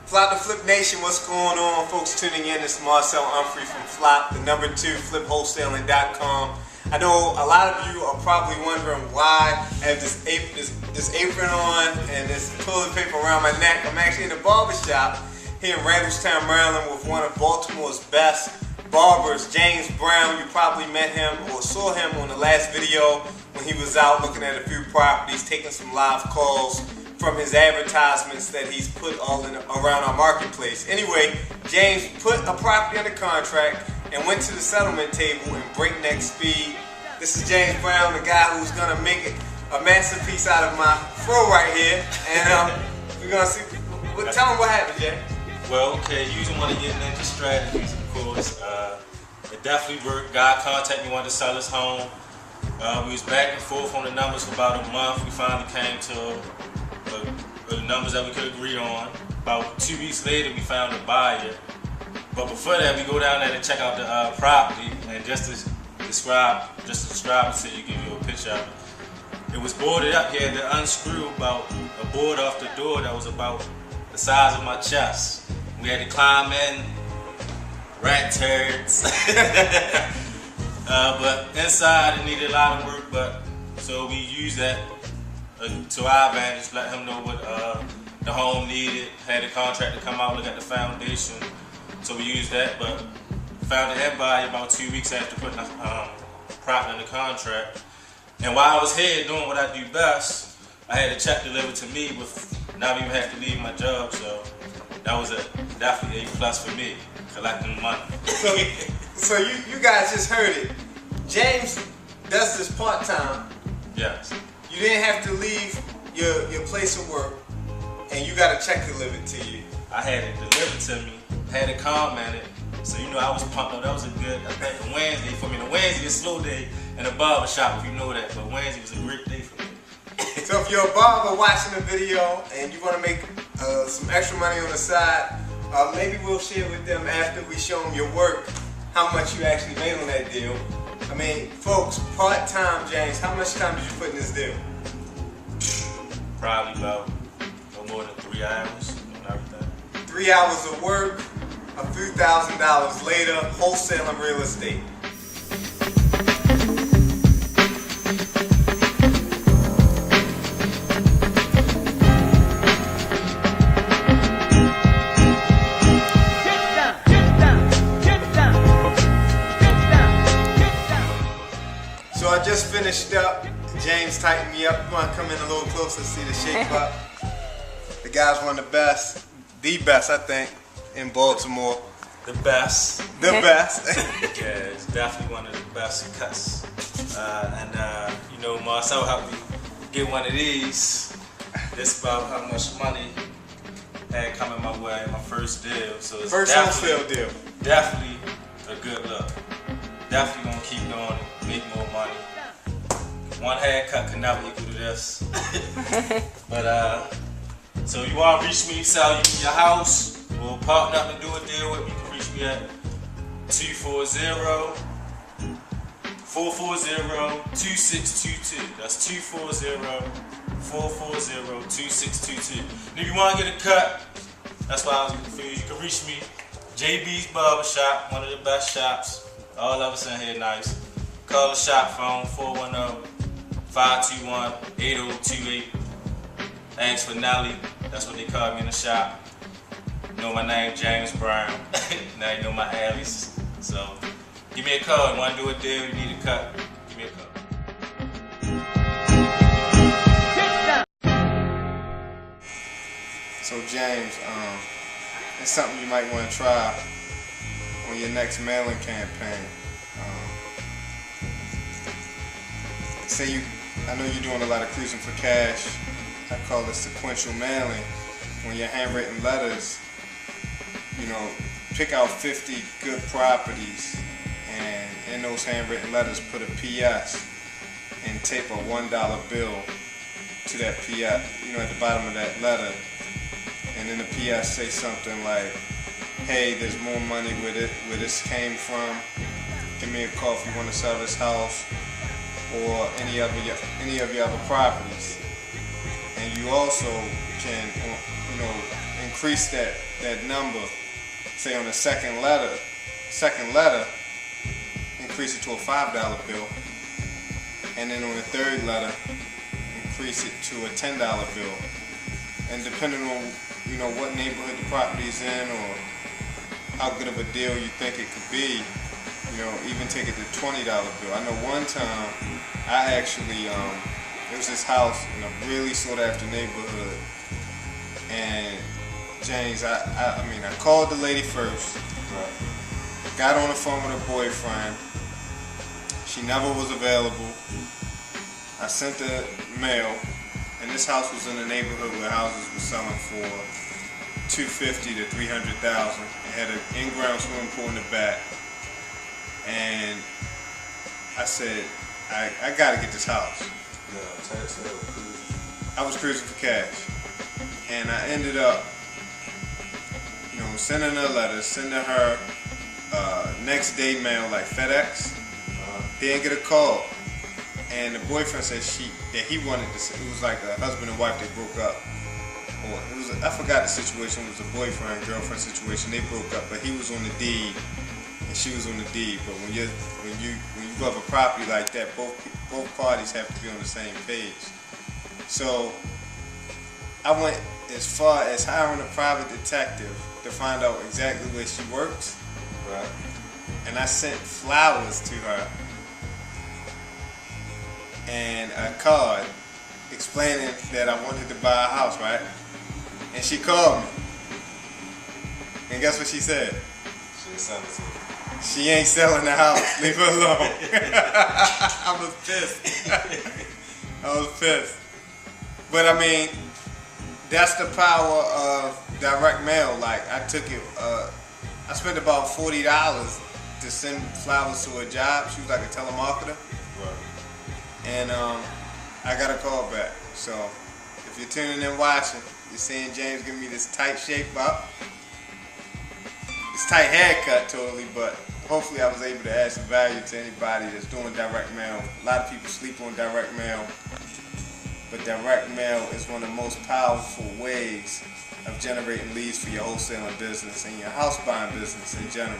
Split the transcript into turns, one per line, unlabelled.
Flop the Flip Nation, what's going on? Folks tuning in, it's Marcel Umpherys from Flop, the number 2, flipwholesaling.com. I know a lot of you are probably wondering why I have this apron on and this toilet paper around my neck. I'm actually in a barbershop here in Randallstown, Maryland with one of Baltimore's best barbers, James Brown. You probably met him or saw him on the last video when he was out looking at a few properties, taking some live calls from his advertisements that he's put all around our marketplace. Anyway, James put a property under contract and went to the settlement table in breakneck speed. This is James Brown, the guy who's gonna make a masterpiece out of my fro right here. And we're gonna see. Well, tell him what happened, James.
Well, okay, using one of your ninja strategies, of course. It definitely worked. Guy contacted me, wanted to sell his home. We was back and forth on the numbers for about a month. We finally came to the numbers that we could agree on. About 2 weeks later, we found a buyer. But before that, we go down there and check out the property. And just to describe it so you give you a picture of it. It was boarded up. He had to unscrew about a board off the door that was about the size of my chest. We had to climb in, rat turds. But inside it needed a lot of work. But so we used that to our advantage, let him know what the home needed. Had a contractor come out, look at the foundation. So we used that, but found an end buyer about 2 weeks after putting the property in the contract. And while I was here doing what I do best, I had a check delivered to me with not even have to leave my job. So that was definitely a plus for me, collecting money.
So you guys just heard it. James does this part-time.
Yes.
You didn't have to leave your place of work, and you got a check delivered to you.
I had it delivered to me, had it commented, so you know I was pumped up. That was a good, I think, Wednesday for me. The Wednesday is a slow day in the barber shop, if you know that, but Wednesday was a great day for me.
So if you're a barber watching the video and you want to make some extra money on the side, maybe we'll share with them after we show them your work how much you actually made on that deal. I mean, folks, part-time, James, how much time did you put in this deal?
Probably about no more than 3 hours and everything.
3 hours of work, a few $1,000s later, wholesaling real estate. So I just finished up. James tightened me up. You want to come in a little closer, see the shape up. The guy's one of the best I think, in Baltimore.
The best.
The best.
Yeah, it's definitely one of the best cuts. You know, Marcel helped me get one of these. This about how much money had coming my way in my first deal. So it's
first wholesale deal.
Definitely a good look. Definitely gonna keep doing it, make more money. One haircut can never equal to this. But so you want to reach me, sell you your house, or partner up and do a deal with me, you can reach me at 240-440-2622. That's 240-440-2622. And if you want to get a cut, that's why I was looking for you. You can reach me, JB's Barbershop, one of the best shops. All of us in here nice. Call the shop phone, 410-521-8028. Ask for Nelly. That's what they call me in the shop. You know my name, James Brown. Now you know my alias. So give me a call. You want to do a deal? You need a cut? Give me a call.
So James, it's something you might want to try on your next mailing campaign. I know you're doing a lot of cruising for cash. I call it sequential mailing. When your handwritten letters, you know, pick out 50 good properties, and in those handwritten letters put a PS and tape a $1 bill to that PS, you know, at the bottom of that letter. And in the PS say something like, hey, there's more money where this came from. Give me a call if you want to sell this house or any of your other properties. And you also can, you know, increase that number, say on the second letter, increase it to a $5 bill, and then on the third letter, increase it to a $10 bill. And depending on what neighborhood the property is in or how good of a deal you think it could be, even take it to $20 bill. I know one time I actually there was this house in a really sought after neighborhood, and James, I called the lady first, got on the phone with her boyfriend. She never was available. I sent the mail, and this house was in a neighborhood where houses were selling for $250,000 to $300,000. It had an in-ground swimming pool in the back, and I said, I gotta get this house. I was cruising for cash, and I ended up, sending her letters, sending her next day mail like FedEx. Didn't get a call, and the boyfriend said that he wanted to. It was like a husband and wife. They broke up, or I forgot the situation. It was a boyfriend girlfriend situation. They broke up, but he was on the deed and she was on the deed. But when you go up a property like that, both parties have to be on the same page. So I went as far as hiring a private detective to find out exactly where she works.
Right.
And I sent flowers to her and a card explaining that I wanted to buy a house, right? And she called me. And guess what she said? She ain't selling the house. Leave her alone. I was pissed. But I mean, that's the power of direct mail. Like, I took it, I spent about $40 to send flowers to a job. She was like a telemarketer.
Right.
And I got a call back. So if you're tuning in watching, you're seeing James give me this tight shape up. This tight haircut totally, but hopefully I was able to add some value to anybody that's doing direct mail. A lot of people sleep on direct mail, but direct mail is one of the most powerful ways of generating leads for your wholesaling business and your house buying business in general.